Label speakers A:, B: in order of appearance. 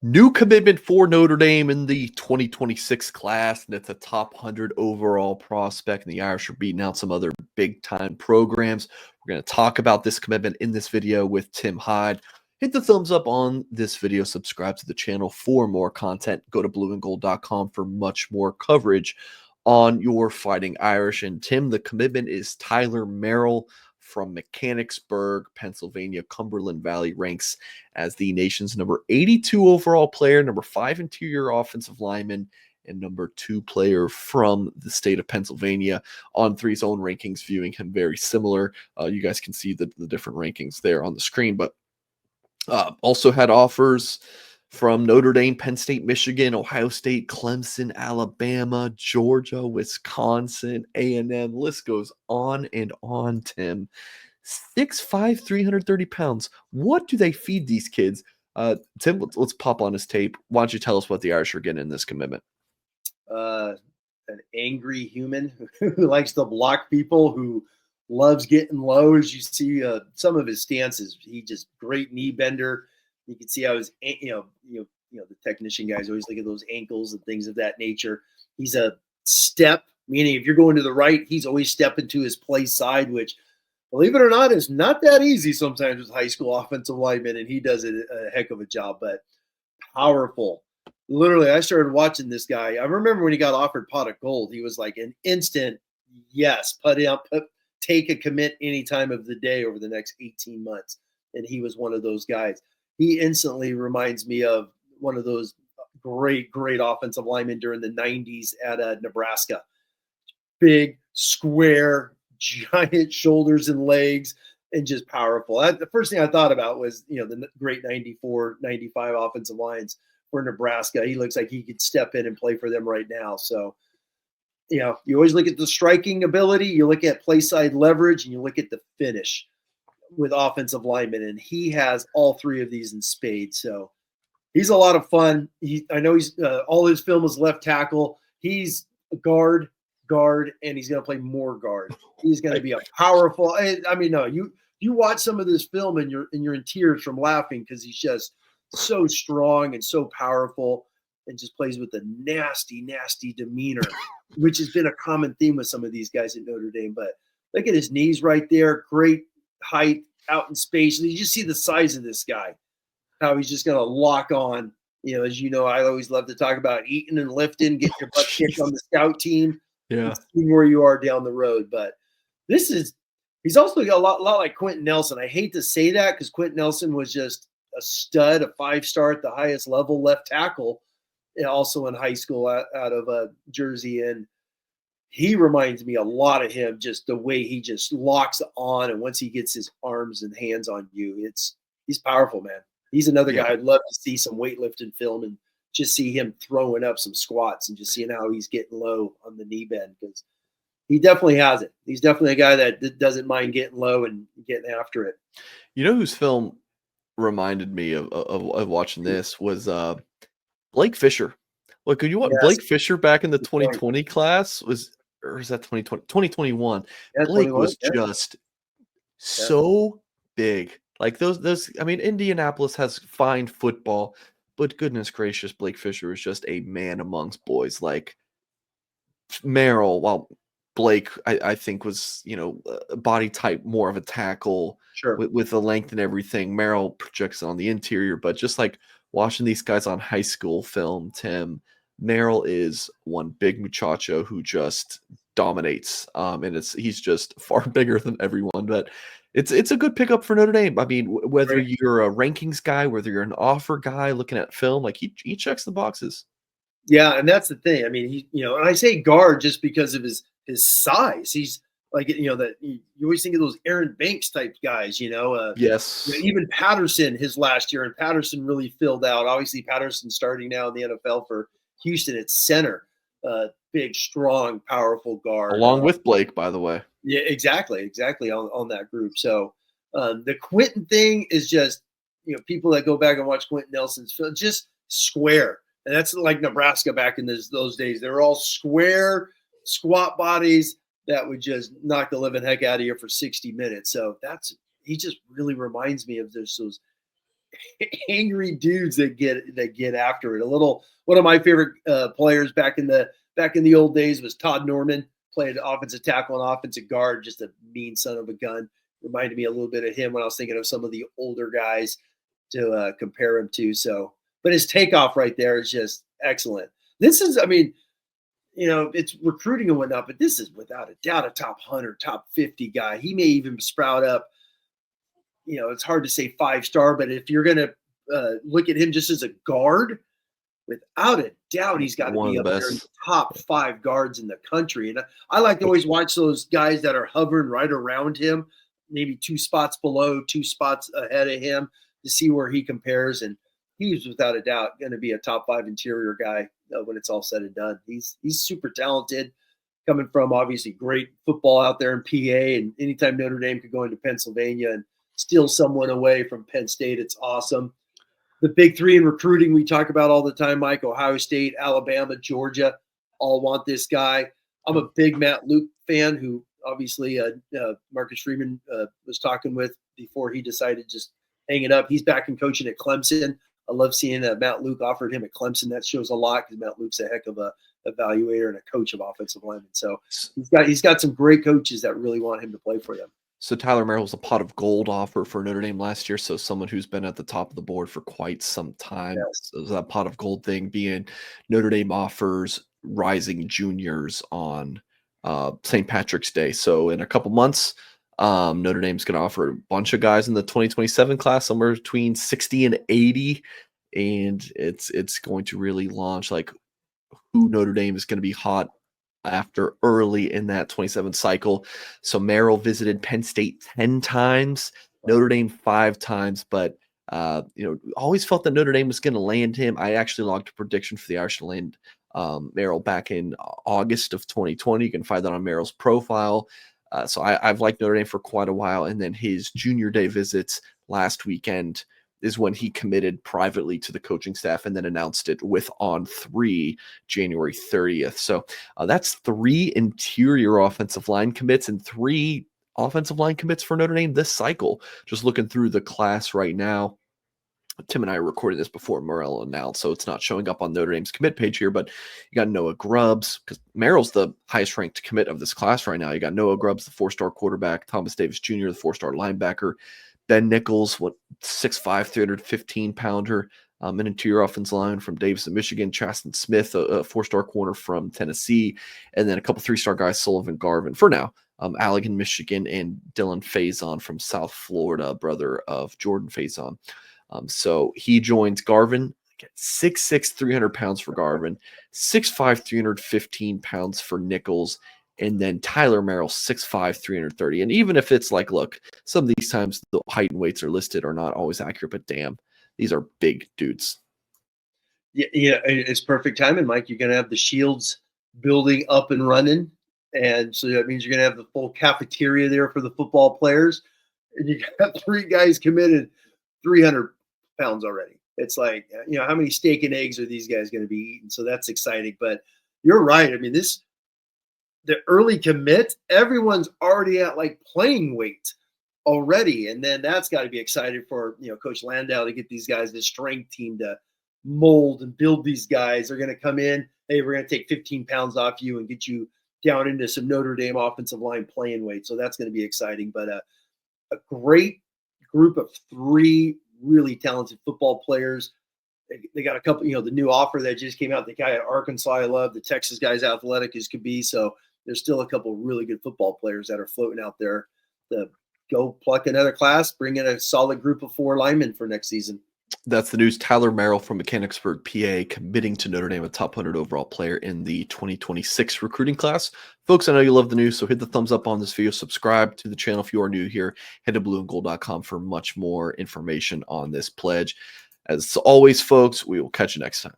A: New commitment for Notre Dame in the 2026 class, and it's a top 100 overall prospect. And the Irish are beating out some other big-time programs. We're going to talk about this commitment in this video with Tim Hyde. Hit the thumbs up on this video. Subscribe to the channel for more content. Go to blueandgold.com for much more coverage on your Fighting Irish. And Tim, the commitment is Tyler Merrill from Mechanicsburg, Pennsylvania. Cumberland Valley ranks as the nation's number 82 overall player, number 5 interior offensive lineman, and number 2 player from the state of Pennsylvania. On Three's own rankings, viewing him very similar. You guys can see the different rankings there on the screen, but also had offers from Notre Dame, Penn State, Michigan, Ohio State, Clemson, Alabama, Georgia, Wisconsin, A&M. List goes on and on, Tim. 6'5", 330 pounds. What do they feed these kids? Tim, let's pop on his tape. Why don't you tell us what the Irish are getting in this commitment?
B: An angry human who likes to block people, who loves getting low. As you see some of his stances, he just great knee bender. You can see how his, the technician guys always look at those ankles and things of that nature. He's a step, meaning if you're going to the right, he's always stepping to his play side, which, believe it or not, is not that easy sometimes with high school offensive linemen, and he does a heck of a job, but powerful. Literally, I started watching this guy. I remember when he got offered pot of gold, he was like an instant, yes, take a commit any time of the day over the next 18 months. And he was one of those guys. He instantly reminds me of one of those great offensive linemen during the 90s at Nebraska. Big, square, giant shoulders and legs, and just powerful. The first thing I thought about was, the great 94, 95 offensive lines for Nebraska. He looks like he could step in and play for them right now. So, you always look at the striking ability, you look at play side leverage, and you look at the finish with offensive linemen, and he has all three of these in spades. So he's a lot of fun. I know he's all his film is left tackle. He's a guard, and he's going to play more guard. He's going to be a powerful. You watch some of this film and you're in tears from laughing because he's just so strong and so powerful, and just plays with a nasty demeanor, which has been a common theme with some of these guys at Notre Dame. But look at his knees right there. Great height out in space. You just see the size of this guy, how he's just going to lock on. As you know, I always love to talk about eating and lifting, get your butt kicked on the scout team.
A: Yeah.
B: See where you are down the road. But he's also got a lot like Quentin Nelson. I hate to say that because Quentin Nelson was just a stud, a 5-star at the highest level left tackle, and also in high school out of Jersey. And he reminds me a lot of him, just the way he just locks on. And once he gets his arms and hands on you, he's powerful, man. He's another guy I'd love to see some weightlifting film and just see him throwing up some squats and just seeing how he's getting low on the knee bend, because he definitely has it. He's definitely a guy that doesn't mind getting low and getting after it.
A: You know whose film reminded me of watching this was Blake Fisher. Look, could you watch Blake Fisher back in the 2020 class? Or is that 2020? 2021.
B: Yeah,
A: Blake was just so big. Like those. I mean, Indianapolis has fine football, but goodness gracious, Blake Fisher is just a man amongst boys. Like Merrill, while Blake, I think was body type more of a tackle,
B: sure,
A: with the length and everything. Merrill projects on the interior, but just like watching these guys on high school film, Tim, Merrill is one big muchacho who just dominates. And he's just far bigger than everyone, but it's a good pickup for Notre Dame. I mean, whether you're a rankings guy, whether you're an offer guy looking at film, like he checks the boxes.
B: Yeah, and that's the thing. I mean, and I say guard just because of his size. He's like, that you always think of those Aaron Banks type guys,
A: Yes.
B: Even Patterson his last year, and Patterson really filled out. Obviously, Patterson starting now in the NFL for Houston at center. Big, strong, powerful guard.
A: Along with Blake, by the way.
B: Yeah, exactly on that group. So the Quentin thing is just, people that go back and watch Quentin Nelson's film, just square. And that's like Nebraska back in those days. They were all square, squat bodies that would just knock the living heck out of you for 60 minutes. So he just really reminds me of those angry dudes that get after it. One of my favorite players back in the old days was Todd Norman. Played offensive tackle and offensive guard, just a mean son of a gun. Reminded me a little bit of him when I was thinking of some of the older guys to compare him to. So, but his takeoff right there is just excellent. This is, I mean, it's recruiting and whatnot, but this is without a doubt a top 100, top 50 guy. He may even sprout up. It's hard to say 5-star, but if you're going to look at him just as a guard, without a doubt, he's got to be up there in the top 5 guards in the country. And I like to always watch those guys that are hovering right around him, maybe 2 spots below, 2 spots ahead of him, to see where he compares. And he's without a doubt going to be a top 5 interior guy when it's all said and done. He's super talented, coming from obviously great football out there in PA. And anytime Notre Dame could go into Pennsylvania and steal someone away from Penn State, it's awesome. The big 3 in recruiting we talk about all the time, Mike: Ohio State, Alabama, Georgia, all want this guy. I'm a big Matt Luke fan, who obviously Marcus Freeman was talking with before he decided to just hang it up. He's back in coaching at Clemson. I love seeing Matt Luke offered him at Clemson. That shows a lot, because Matt Luke's a heck of a evaluator and a coach of offensive linemen. So he's got some great coaches that really want him to play for them.
A: So Tyler Merrill was a pot of gold offer for Notre Dame last year. So someone who's been at the top of the board for quite some time.
B: Yes.
A: So that pot of gold thing being Notre Dame offers rising juniors on St. Patrick's Day. So in a couple months, Notre Dame's going to offer a bunch of guys in the 2027 class, somewhere between 60 and 80. And it's going to really launch like who Notre Dame is going to be hot after early in that 27 cycle. So Merrill visited Penn State 10 times, Notre Dame 5 times, but always felt that Notre Dame was going to land him. I actually logged a prediction for the Irish to land Merrill back in August of 2020. You can find that on Merrill's profile. So I've liked Notre Dame for quite a while. And then his junior day visits last weekend is when he committed privately to the coaching staff and then announced it with On 3 January 30th. So that's 3 interior offensive line commits and 3 offensive line commits for Notre Dame this cycle. Just looking through the class right now, Tim and I are recording this before Merrill announced, so it's not showing up on Notre Dame's commit page here, but you got Noah Grubbs, because Merrill's the highest ranked commit of this class right now. You got Noah Grubbs, the 4-star quarterback, Thomas Davis Jr., the 4-star linebacker, Ben Nichols, 6'5", 315-pounder, an interior offensive line from Davis of Michigan, Chaston Smith, a 4-star corner from Tennessee, and then a couple 3-star guys, Sullivan Garvin, for now, Allegan, Michigan, and Dylan Faison from South Florida, brother of Jordan Faison. So he joins Garvin, 6'6", 300 pounds for Garvin, 6'5", 315 pounds for Nichols, and then Tyler Merrill, 6'5", 330. And even if it's like, look, some of these times the height and weights are listed are not always accurate, but damn, these are big dudes.
B: Yeah, it's perfect timing, Mike. You're going to have the Shields building up and running, and so that means you're going to have the full cafeteria there for the football players, and you got 3 guys committed, 300 pounds already. It's like, how many steak and eggs are these guys going to be eating? So that's exciting. But you're right. I mean, the early commit, everyone's already at like playing weight already. And then that's got to be exciting for, Coach Landau to get these guys, this strength team, to mold and build these guys. They're going to come in, hey, we're going to take 15 pounds off you and get you down into some Notre Dame offensive line playing weight. So that's going to be exciting. But a great group of 3 really talented football players. They got a couple, the new offer that just came out, the guy at Arkansas I love, the Texas guy's athletic as could be. So there's still a couple really good football players that are floating out there to go pluck another class, bring in a solid group of 4 linemen for next season.
A: That's the news. Tyler Merrill from Mechanicsburg, PA, committing to Notre Dame, a top 100 overall player in the 2026 recruiting class. Folks, I know you love the news, so hit the thumbs up on this video. Subscribe to the channel if you are new here. Head to blueandgold.com for much more information on this pledge. As always, folks, we will catch you next time.